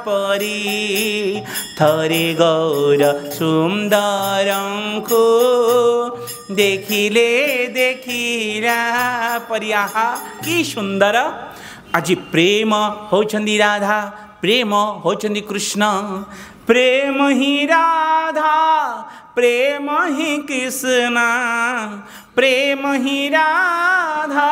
परी थरे गौर सुंदर को देखिले देखिला परी। आहा कि सुंदर। आज प्रेम होचंदी राधा, प्रेम होचंदी कृष्ण, प्रेम ही राधा प्रेम ही कृष्ण, प्रेम ही राधा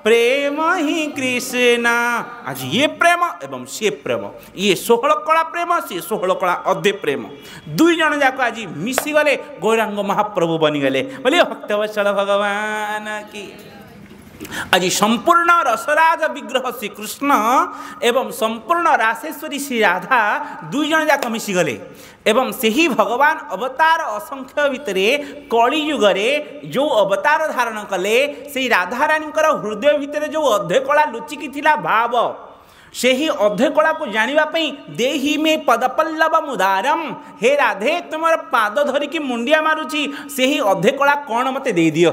प्रेम ही कृष्ण। आज ये प्रेम एवं से प्रेम, ये 16 कला प्रेम, से 16 कला अधे प्रेम, दुई जन जाक आज मिसी गले गौरांग महाप्रभु बनीगले। बोलिए भक्तवत्सल भगवान की। आज संपूर्ण रसराज विग्रह श्री कृष्ण एवं संपूर्ण रासेश्वरी श्री राधा दुई जन जाक मिसीगले एवं से भगवान अवतार असंख्य भितर कली युगरे जो अवतार धारण कले से राधारानी हृदय भितर जो अधे कला लुचिकी थिला भाव से ही अधे कला को जानापी देही में पदपल्लव मुदारम। हे राधे तुम पाद धरिकी मुंडिया मारुची से ही अधे कला कौन मते दे दियो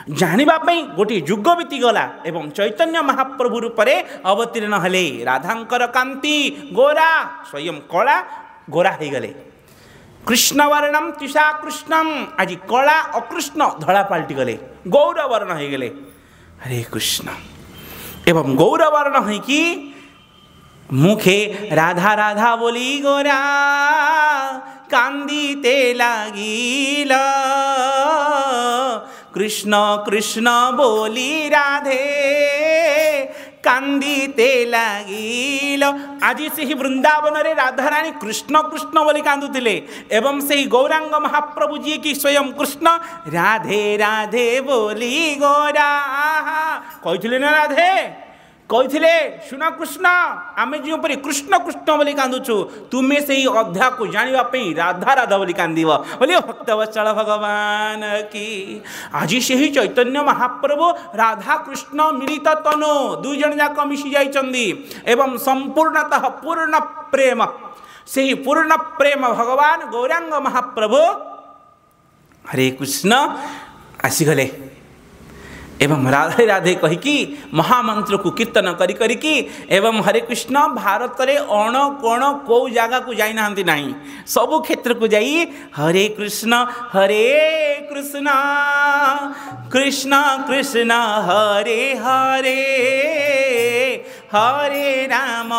जानिबापी गोटे युग बीतीगला एवं चैतन्य महाप्रभु रूपे अवतीर्ण हेले। राधांकर कांति गोरा स्वयं कला गोरा हो गले। कृष्ण वर्णम तुषा कृष्णम आज कला अकृष्ण धड़ा पलटि गले, गौर वर्ण हो गले। हरे कृष्ण एवं गौर वर्ण है कि मुखे राधा राधा बोली गोरा कांदीते लागिल, कृष्ण कृष्ण बोली राधे कांदीते लागिल। आज से ही वृंदावन रे राधारानी कृष्ण कृष्ण बोली कांदुतिले एवं से ही गौरांग महाप्रभु जी की स्वयं कृष्ण राधे राधे बोली गोरा कहते ना राधे कहते सुन कृष्ण आम जो कृष्ण कृष्ण बोली कांदुचु तुम्हें से अध्या को जानापी राधा राधा बोली कांद बोलिए भक्तवत्सल भगवान की। आज से ही चैतन्य महाप्रभु राधा कृष्ण मिलित तनु दुई जन जाक मिसी जाइछन्दी एवं संपूर्णतः पूर्ण प्रेम से ही पूर्ण प्रेम भगवान गौरांग महाप्रभु हरे कृष्ण आसीगले एवं राधे राधे कहीकि महामंत्र को कीर्तन करी करी एवं हरे कृष्ण भारत रे अण कोण कौ जगह को जाई नांती नहीं सबु क्षेत्र को जाई हरे कृष्ण कृष्ण कृष्ण कृष्ण हरे हरे हरे राम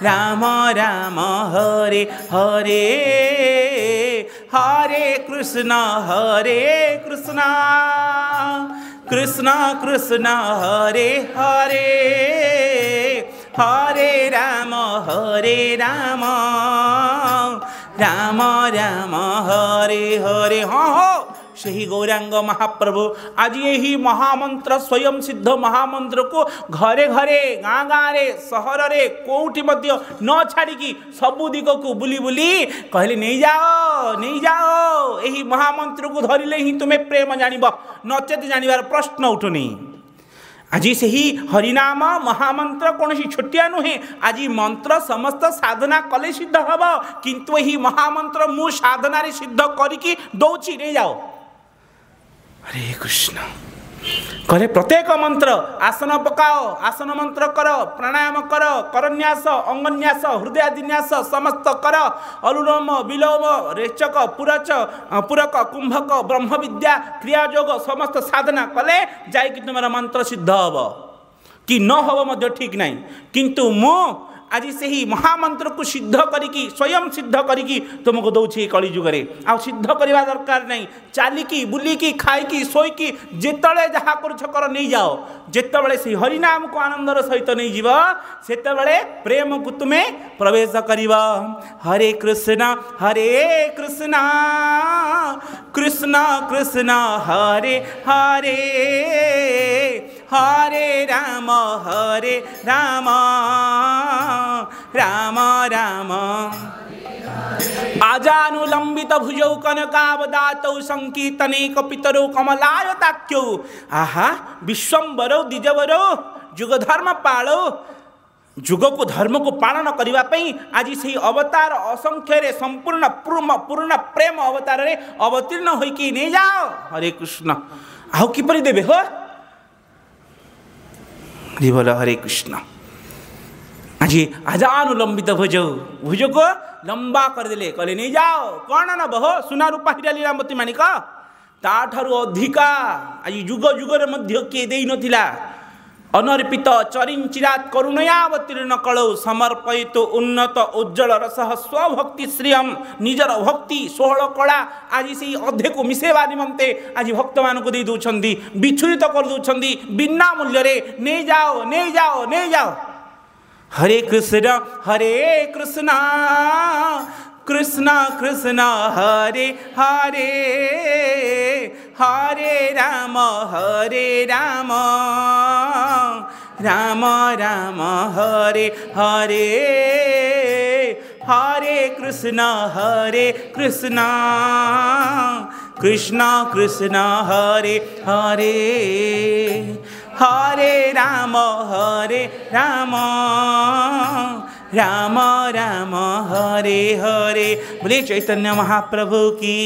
राम राम हरे हरे हरे कृष्ण कृष्ण कृष्ण हरे हरे हरे राम राम राम हरे हरे। हाँ हो से ही गौरांग महाप्रभु आज यही महामंत्र स्वयं सिद्ध महामंत्र को घरे घरे गाँ गाँ रे सहर रे कोठी मध्य न छाड़ी सबु दिग को बुली बुली कहले नहीं जाओ यही महामंत्र को धरिले ही तुम्हें प्रेम जानिब नचेत जानिबार प्रश्न उठुनी। आज से ही हरिनाम महामंत्र कौन छोटिया नुहे आज मंत्र समस्त साधना कले सिद्ध हम किंतु यही महामंत्र मु साधना रे सिद्ध करी दौची नहीं जाओ। हरे कृष्ण कहले प्रत्येक मंत्र आसन पकाओ आसन मंत्र कर प्राणायाम कर करन्यास अंगन्यास हृदयादिन्यास समस्त कर अनुलोम विलोम रेचक पूरक कुंभक ब्रह्म विद्या क्रियायोग समस्त साधना कले जाई तुम मंत्र सिद्ध हब कि न हब मध्य ठीक नहीं किंतु मु आज से ही महामंत्र को सिद्ध करी स्वयं सिद्ध करी तुमको दौर कली जुगे आ सिद्ध करवा दरकार नहीं चलिकी बुलिकी खाईकी शोईकी जिते जहाँ कर नहीं जाओ जिते से हरिनाम को आनंदर सहित नहीं जीव से प्रेम को तुम्हें प्रवेश कर। हरे कृष्ण कृष्ण कृष्ण हरे हरे हरे राम राम राम आजानुलंबित भुजौ कनकावदातौ संकीर्तने कपितरौ कमलायताख्यौ आहा विश्वम्बरौ द्विजवरौ जुगधर्म पालौ जुग को धर्म को पालन करने आज से अवतार असंख्य रे संपूर्ण पूर्ण प्रेम अवतार रे अवतीर्ण होइकी नहीं जाओ। हरे कृष्ण आउ किपरि देबे हो बोल हरे कृष्ण आज आजानुलंबित भुज को लंबा करदे कहले नहीं जाओ कौन नब हो सुना रूपा हीरा लीलावती माणिक ताठारु अधिका आज जुग जुगर मध्य किए दे नथिला अनर्पित चरिंचिरात करुणयावतीर्ण कलौ समर्पयित उन्नत उज्जवल रस स्वभक्ति श्रियम निजर भक्ति षोहल कला आज से अधे को मिसेवा निमंते आज भक्त मान को दे दउछंदी विचुरित कर दउछंदी बिना मूल्य रे नहीं जाओ नहीं जाओ नहीं जाओ। हरे कृष्ण कृष्ण कृष्ण हरे हरे हरे राम राम राम हरे हरे हरे कृष्ण कृष्ण कृष्ण हरे हरे हरे राम राम राम हरे हरे। बोले चैतन्य महाप्रभु की।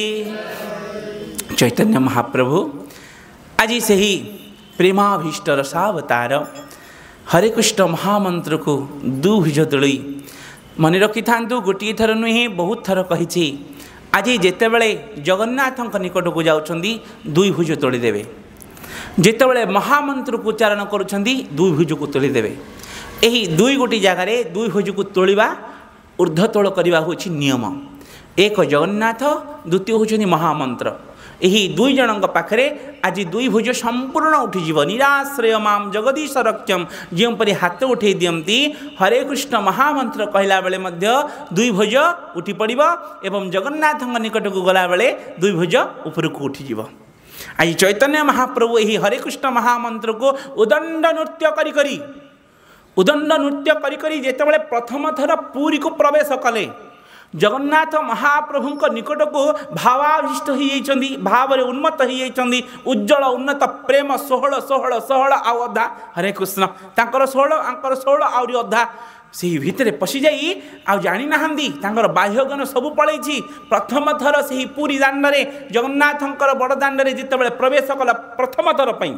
चैतन्य महाप्रभु आज से ही प्रेमाभीष्ट रसावतार हरे कृष्ण महामंत्र को दुभुज तोली मन रखि था गोटे थर नुहे बहुत थर कही आज जितेबले जगन्नाथ निकट को जाउछंदी दुई भुज तोड़ीदेवे जितेबले महामंत्र को उच्चारण करुछंदी दुई भुज को तोड़ीदेवे यही दुई गोटी जगार दुई भुज को तोड़ा ऊर्ध्वतोल करने हूँ नियम एक जगन्नाथ द्वितीय होती महामंत्र यही दुई जन पाखे आज दुई भुज संपूर्ण उठीज निराश्रय माम जगदीश रक्षम जोपरी हाथ उठे दियंती हरे कृष्ण महामंत्र कहला बेले दुई भुज उठी पड़ एवं जगन्नाथ निकट को गला बेले दुई भुज उपरकू उठीज। आज चैतन्य महाप्रभु यही हरे कृष्ण महामंत्र को उदंड नृत्य करी उदंड नृत्य करी जेतेबेले प्रथम थर पुरी को प्रवेश कले जगन्नाथ महाप्रभु निकट को भावाभिष्ट हो भाव उन्मत्त हो उज्जवल उन्नत प्रेम षोहल षोहल षोहल आउ अधा हरे कृष्ण तांकर षोहल आंकर षोहल आहरी अधा से भितर पशि जाई आ जानी नाहंदी तांकर बाह्यज्ञान सबु पलैछि प्रथम थर से पुरी दांडरे जगन्नाथंकर बड़ दांडरे जितेबेले प्रवेश कला प्रथम थर पई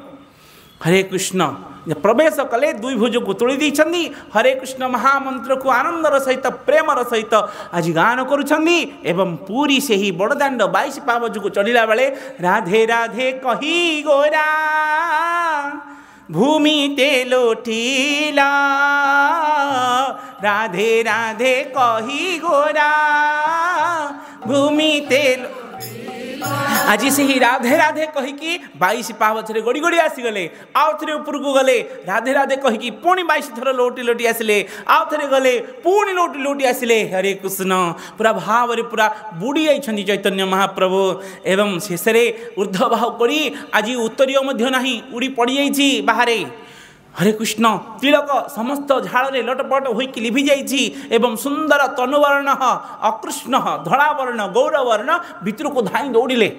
हरे कृष्ण प्रवेश कले दुई भुज को तोड़ी देइछंदी हरे कृष्ण महामंत्र को आनंदर सहित प्रेमर सहित आज गान करुछंदी एवं पूरी से ही बड़दाण्ड 22 पावज को चढ़िला बेले राधे राधे कही गोरा भूमि ते लोटिला राधे राधे कही गोरा भूमि ते आज से ही राधे राधे कहीकि 22 पावछरे गड़ी गड़ी आसीगले आउ थे ऊपर को गले राधे राधे कहीकि पुणी 22 थर लोटी लोटी आसिले आउ थे गले पुणी लोटी लोटी आसिले हरे कृष्ण पूरा भाव पूरा बुड़ी जाइछंदी चैतन्य महाप्रभु एवं शेष ऊर्ध्व भाव करी आज उत्तरीय मध्य नाही उड़ी पड़ी जाइछि बाहरे हरे कृष्ण तिलक समस्त झाड़े लटपट होइकि लिभि जाइछि एवं सुंदर तनुवर्ण अकृष्ण धलावर्ण गौरवर्ण भितर को धाई दौड़िले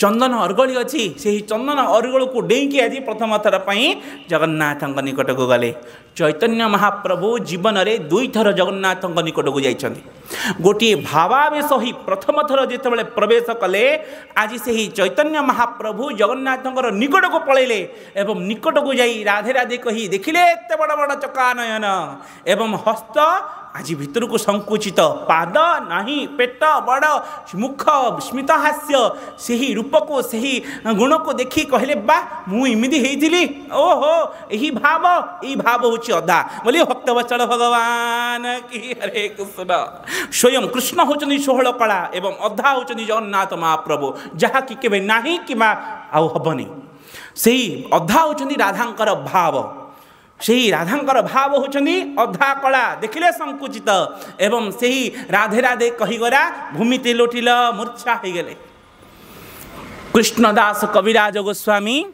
चंदन अर्गली अच्छी से चंदन अर्गल को डेईकी आज प्रथम थर जगन्नाथ निकट को गले चैतन्य महाप्रभु जीवन में दुई थर जगन्नाथ निकट को जाइछंदी गोटे भावावेश ही प्रथम थर जितेबाला प्रवेश कले आज से ही चैतन्य महाप्रभु जगन्नाथ निकट को पलैले एवं निकट को जाई राधे राधे कही देखिले एत बड़ बड़ चका नयन एवं हस्त आज भितर को संकुचित पाद नाही पेट बड़ मुख स्मितहास्य से ही रूप को से ही गुण को देखी कहले बा मु इमिदी हेइथिली ओहो यही भाव होची अधा बोलिए भक्तवत्सल भगवान की हरे कृष्ण स्वयं कृष्ण होचनी षोहल कला एवं अधा होचनी जगन्नाथ महाप्रभु जहा कि केबे नाही किमा आउ हबनी सेही अधा होचनी राधांकर भाव से ही राधांकर भाव होचनी अधा कला देखिले संकुचित एवं से ही राधे राधे कहीगरा भूमि ते लोटिल मूर्छा हो गले। कृष्णदास कविराज गोस्वामी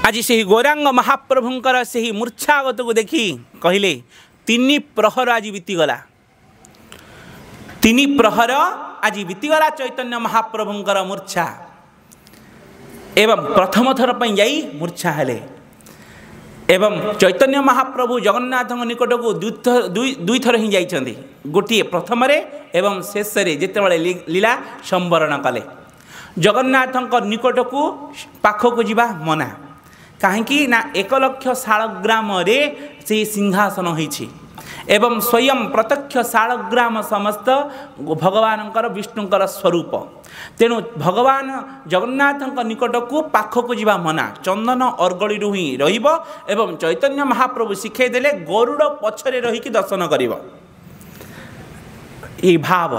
आज से ही गौरांग महाप्रभुंकर से ही मूर्छागत को देखी कहले 3 प्रहर आज बीतीगला 3 प्रहर आज बीतीगला चैतन्य महाप्रभुंकर मूर्छा एवं प्रथम थर पर जाई मूर्छा हेले एवं चैतन्य महाप्रभु जगन्नाथ निकट को दुई थर ही जाइछंदी गोटे प्रथम एवं शेष जितेबाला लीला संवरण कले जगन्नाथ निकट को पाख को जीवा मना कहीं ना 1 लक्ष शालग्राम से सिंहासन होइछि एवं स्वयं प्रत्यक्ष शालग्राम समस्त भगवानंकर विष्णुंकर स्वरूप। तेणु भगवान जगन्नाथ निकट को पाख को जीवा मना, चंदन अर्गड़ी ही रहिबो एवं चैतन्य महाप्रभु शिखेदेले गरुड़ पछरे रही दर्शन करिबो। ये भाव